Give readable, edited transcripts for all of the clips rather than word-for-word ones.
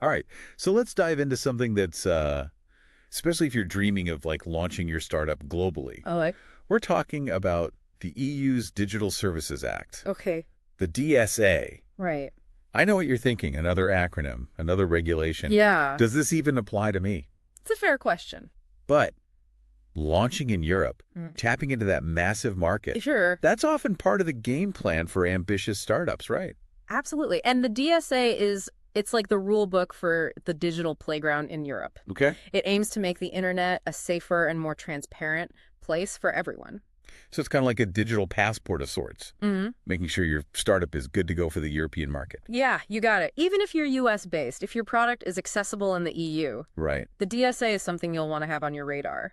All right. So let's dive into something that's, especially if you're dreaming of like launching your startup globally. Oh, We're talking about the EU's Digital Services Act, okay. the DSA. Right. I know what you're thinking, another acronym, another regulation. Yeah. Does this even apply to me? It's a fair question. But launching in Europe, Mm. tapping into that massive market, Sure. that's often part of the game plan for ambitious startups, right? Absolutely. And the DSA it's like the rule book for the digital playground in Europe. Okay. It aims to make the internet a safer and more transparent place for everyone. So it's kind of like a digital passport of sorts, making sure your startup is good to go for the European market. Yeah, you got it. Even if you're US based, if your product is accessible in the EU, Right. the DSA is something you'll want to have on your radar.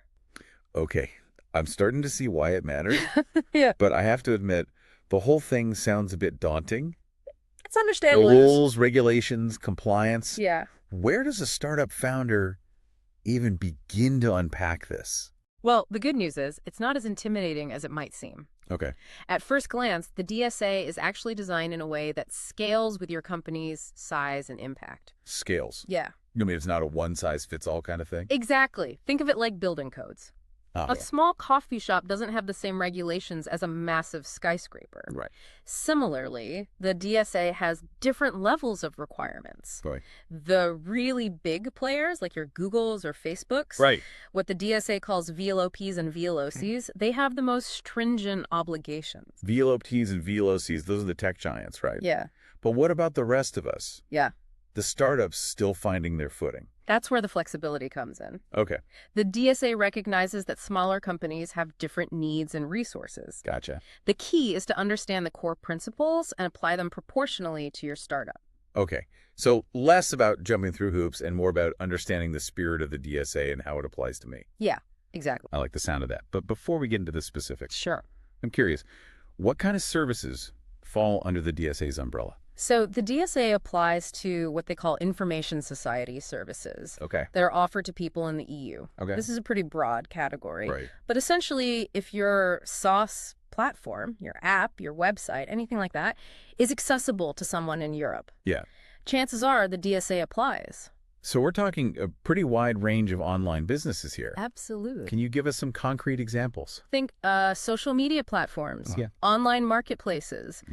Okay. I'm starting to see why it matters, Yeah. but I have to admit, the whole thing sounds a bit daunting. It's The understandable. rules, regulations, compliance. Yeah. Where does a startup founder even begin to unpack this? Well, the good news is it's not as intimidating as it might seem. Okay. At first glance, the DSA is actually designed in a way that scales with your company's size and impact. Scales. Yeah, You mean it's not a one-size-fits-all kind of thing? exactly. Think of it like building codes. Ah, A small coffee shop doesn't have the same regulations as a massive skyscraper. right. Similarly, the DSA has different levels of requirements. Boy. The really big players, like your Googles or Facebooks, Right. what the DSA calls VLOPs and VLOCs, they have the most stringent obligations. VLOPs and VLOCs, those are the tech giants, right? Yeah, But what about the rest of us? yeah. The startups still finding their footing. That's where the flexibility comes in. Okay. The DSA recognizes that smaller companies have different needs and resources. Gotcha. The key is to understand the core principles and apply them proportionally to your startup. Okay. So less about jumping through hoops and more about understanding the spirit of the DSA and how it applies to me. Yeah, exactly. I like the sound of that. But before we get into the specifics, Sure. I'm curious, what kind of services fall under the DSA's umbrella? So the DSA applies to what they call information society services Okay. that are offered to people in the EU. Okay. This is a pretty broad category. Right. But essentially, if your SaaS platform, your app, your website, anything like that, is accessible to someone in Europe, Yeah. chances are the DSA applies. So we're talking a pretty wide range of online businesses here. Absolutely. Can you give us some concrete examples? Think social media platforms, Yeah. online marketplaces,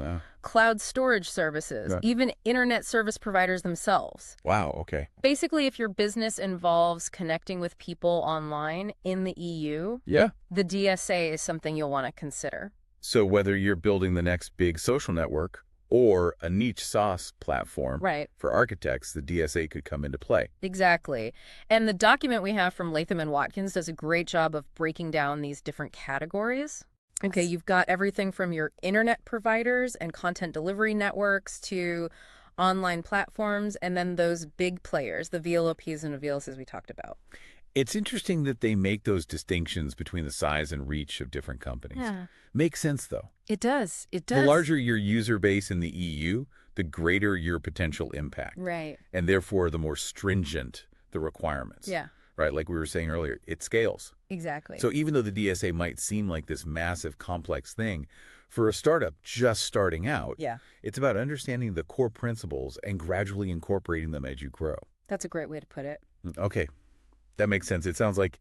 cloud storage services, Yeah. even internet service providers themselves. Wow. Okay. Basically, if your business involves connecting with people online in the EU, Yeah. the DSA is something you'll want to consider. So whether you're building the next big social network or a niche SaaS platform Right. for architects, the DSA could come into play. Exactly. And the document we have from Latham and Watkins does a great job of breaking down these different categories. Okay, you've got everything from your internet providers and content delivery networks to online platforms, and then those big players, the VLOPs and the VLCs we talked about. It's interesting that they make those distinctions between the size and reach of different companies. Yeah. Makes sense, though. It does. It The does. larger your user base in the EU, the greater your potential impact. Right. And therefore, the more stringent the requirements. Yeah, Right? Like we were saying earlier, it scales. exactly. So even though the DSA might seem like this massive, complex thing, for a startup just starting out, Yeah, it's about understanding the core principles and gradually incorporating them as you grow. that's a great way to put it. Okay, that makes sense. It sounds like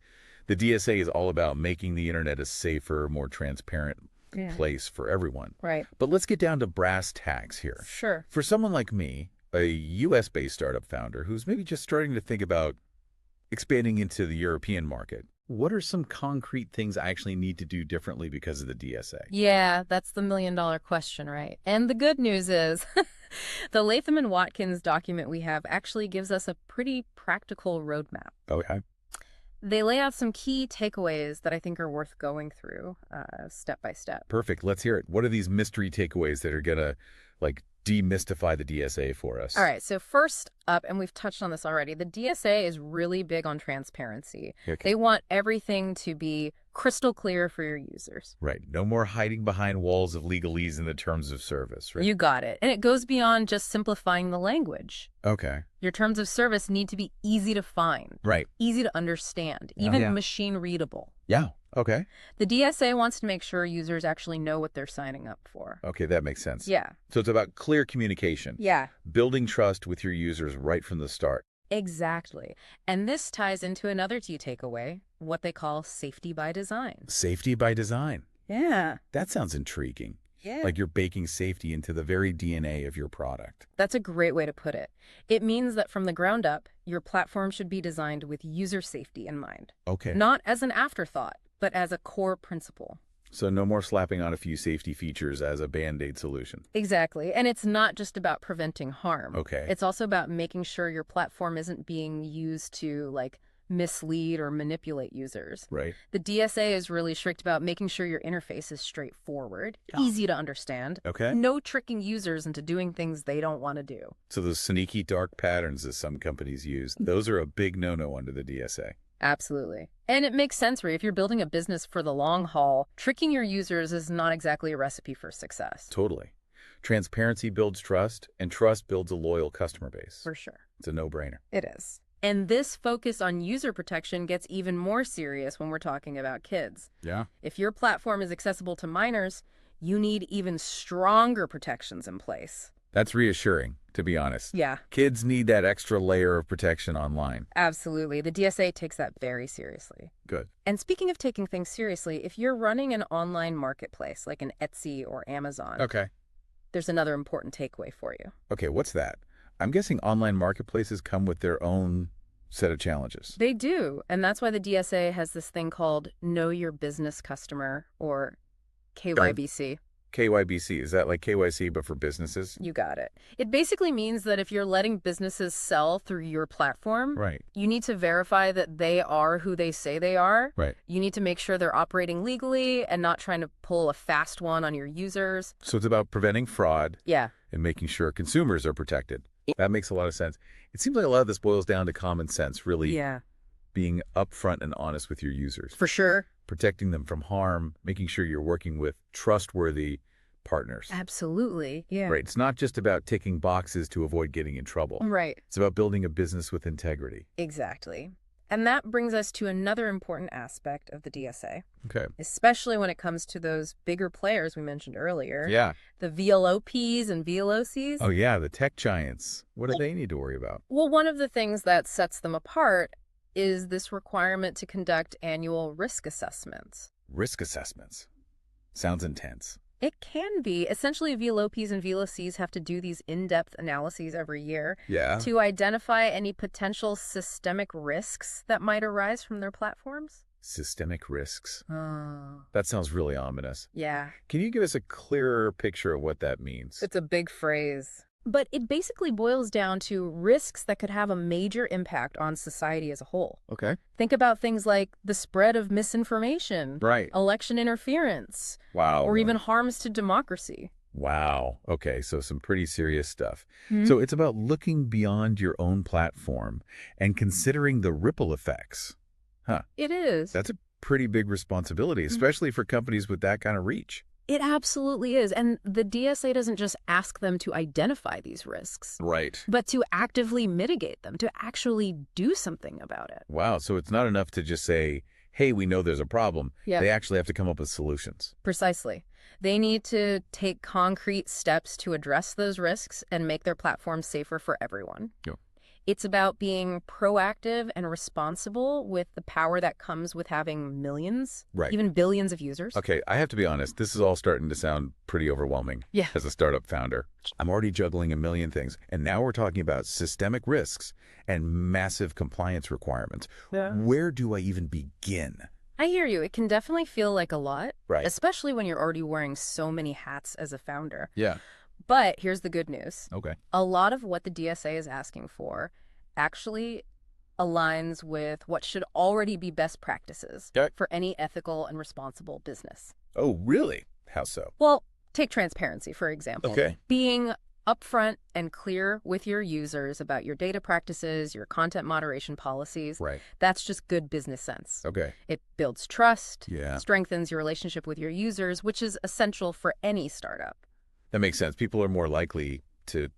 the DSA is all about making the internet a safer, more transparent Yeah. place for everyone. Right. But let's get down to brass tacks here. Sure. For someone like me, a US-based startup founder who's maybe just starting to think about expanding into the European market, what are some concrete things I actually need to do differently because of the DSA? Yeah, that's the million-dollar question, right? And the good news is the Latham and Watkins document we have actually gives us a pretty practical roadmap. Okay. They lay out some key takeaways that I think are worth going through step by step. Perfect. Let's hear it. What are these mystery takeaways that are going to like demystify the DSA for us? All right, so first up, and we've touched on this already, the DSA is really big on transparency. Okay. They want everything to be crystal clear for your users. Right. No more hiding behind walls of legalese in the terms of service, right? You got it. And it goes beyond just simplifying the language. Okay. Your terms of service need to be easy to find, Right. easy to understand, even Yeah. machine readable. Yeah. Okay. The DSA wants to make sure users actually know what they're signing up for. Okay, that makes sense. Yeah. So it's about clear communication, Yeah. building trust with your users right from the start. Exactly. And this ties into another key takeaway, what they call safety by design. Safety by design. Yeah. That sounds intriguing. Yeah. Like you're baking safety into the very DNA of your product. That's a great way to put it. It means that from the ground up, your platform should be designed with user safety in mind. Okay. Not as an afterthought, but as a core principle. So no more slapping on a few safety features as a Band-Aid solution. Exactly. And it's not just about preventing harm. Okay. It's also about making sure your platform isn't being used to, like, mislead or manipulate users. Right. The DSA is really strict about making sure your interface is straightforward, easy to understand. Okay. No tricking users into doing things they don't want to do. So those sneaky dark patterns that some companies use, those are a big no-no under the DSA. Absolutely. And it makes sense, Ray. If you're building a business for the long haul, tricking your users is not exactly a recipe for success. Totally. Transparency builds trust, and trust builds a loyal customer base. For sure. It's a no-brainer. It is. And this focus on user protection gets even more serious when we're talking about kids. Yeah. If your platform is accessible to minors, you need even stronger protections in place. That's reassuring, to be honest. Yeah, Kids need that extra layer of protection online. absolutely. The DSA takes that very seriously. Good. And speaking of taking things seriously, if you're running an online marketplace like an Etsy or Amazon, Okay. there's another important takeaway for you. Okay, what's that? I'm guessing online marketplaces come with their own set of challenges. They do, and that's why the DSA has this thing called Know Your Business Customer, or KYBC. KYBC, is that like KYC but for businesses? You got it. It basically means that if you're letting businesses sell through your platform, Right. you need to verify that they are who they say they are. Right. You need to make sure they're operating legally and not trying to pull a fast one on your users. So it's about preventing fraud Yeah. and making sure consumers are protected. That makes a lot of sense. It seems like a lot of this boils down to common sense, really Yeah. being upfront and honest with your users, For sure. protecting them from harm, making sure you're working with trustworthy partners. Absolutely. Yeah. Right. It's not just about ticking boxes to avoid getting in trouble. Right. It's about building a business with integrity. Exactly. And that brings us to another important aspect of the DSA, Okay. especially when it comes to those bigger players we mentioned earlier. Yeah. The VLOPs and VLOCs. Oh, yeah. The tech giants. What do they need to worry about? Well, one of the things that sets them apart is this requirement to conduct annual risk assessments. Risk assessments. Sounds intense. It can be. Essentially, VLOPs and VLOCs have to do these in-depth analyses every year Yeah. to identify any potential systemic risks that might arise from their platforms. Systemic risks. Oh. That sounds really ominous. Yeah, Can you give us a clearer picture of what that means? it's a big phrase. But it basically boils down to risks that could have a major impact on society as a whole. Okay. Think about things like the spread of misinformation, Right. election interference, Wow. or even harms to democracy. Wow. Okay, so some pretty serious stuff. Hmm? So it's about looking beyond your own platform and considering the ripple effects. Huh. It is. That's a pretty big responsibility, especially for companies with that kind of reach. It absolutely is. And the DSA doesn't just ask them to identify these risks, Right. but to actively mitigate them, to actually do something about it. Wow. So it's not enough to just say, hey, we know there's a problem. Yeah. They actually have to come up with solutions. Precisely. They need to take concrete steps to address those risks and make their platform safer for everyone. Yeah. It's about being proactive and responsible with the power that comes with having millions, Right. even billions of users. Okay, I have to be honest. This is all starting to sound pretty overwhelming. Yeah. As a startup founder, I'm already juggling a million things. And now we're talking about systemic risks and massive compliance requirements. Yeah. Where do I even begin? I hear you. It can definitely feel like a lot, Right. especially when you're already wearing so many hats as a founder. Yeah. But here's the good news. Okay. A lot of what the DSA is asking for actually aligns with what should already be best practices Okay. for any ethical and responsible business. Oh, really? How so? Well, take transparency, for example. Okay. Being upfront and clear with your users about your data practices, your content moderation policies, Right. that's just good business sense. Okay. It builds trust, Yeah. strengthens your relationship with your users, which is essential for any startup. That makes sense. People are more likely to,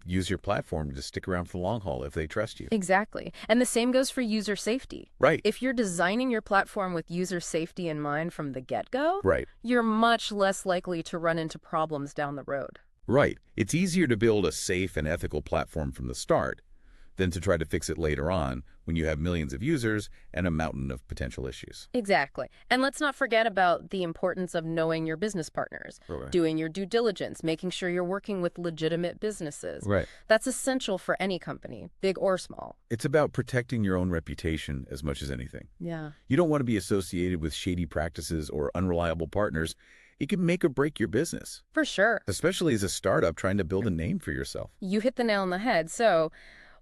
use your platform to stick around for the long haul if they trust you. Exactly. And the same goes for user safety. Right. If you're designing your platform with user safety in mind from the get-go, Right. you're much less likely to run into problems down the road. Right. It's easier to build a safe and ethical platform from the start than to try to fix it later on when you have millions of users and a mountain of potential issues. Exactly. And let's not forget about the importance of knowing your business partners, Right. doing your due diligence, making sure you're working with legitimate businesses. Right. That's essential for any company, big or small. It's about protecting your own reputation as much as anything. Yeah. You don't want to be associated with shady practices or unreliable partners. It can make or break your business, For sure. especially as a startup trying to build a name for yourself. You hit the nail on the head. So,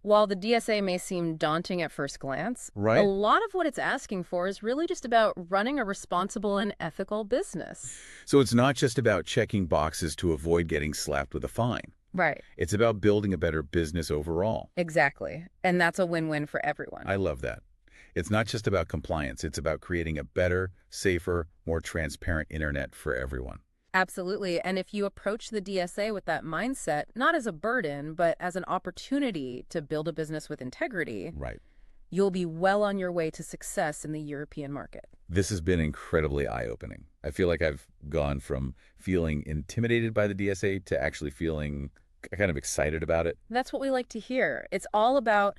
while the DSA may seem daunting at first glance, Right. a lot of what it's asking for is really just about running a responsible and ethical business. So it's not just about checking boxes to avoid getting slapped with a fine. Right. It's about building a better business overall. Exactly. And that's a win-win for everyone. I love that. It's not just about compliance. It's about creating a better, safer, more transparent internet for everyone. Absolutely. And if you approach the DSA with that mindset, not as a burden, but as an opportunity to build a business with integrity, Right. you'll be well on your way to success in the European market. This has been incredibly eye-opening. I feel like I've gone from feeling intimidated by the DSA to actually feeling kind of excited about it. That's what we like to hear. It's all about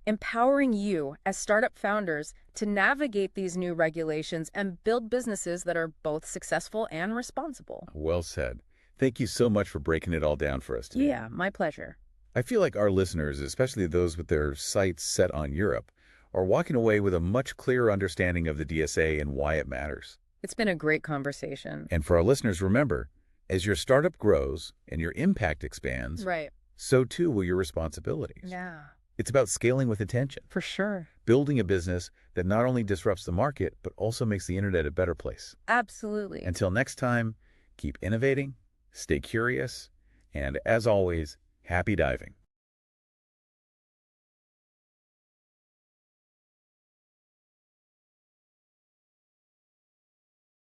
empowering you as startup founders to navigate these new regulations and build businesses that are both successful and responsible. Well said. Thank you so much for breaking it all down for us today. Yeah, my pleasure. I feel like our listeners, especially those with their sights set on Europe, are walking away with a much clearer understanding of the DSA and why it matters. It's been a great conversation. And for our listeners, remember, as your startup grows and your impact expands, Right. so too will your responsibilities. Yeah, It's about scaling with intention, for sure. building a business that not only disrupts the market, but also makes the internet a better place. Absolutely. Until next time, keep innovating, stay curious, and as always, happy diving.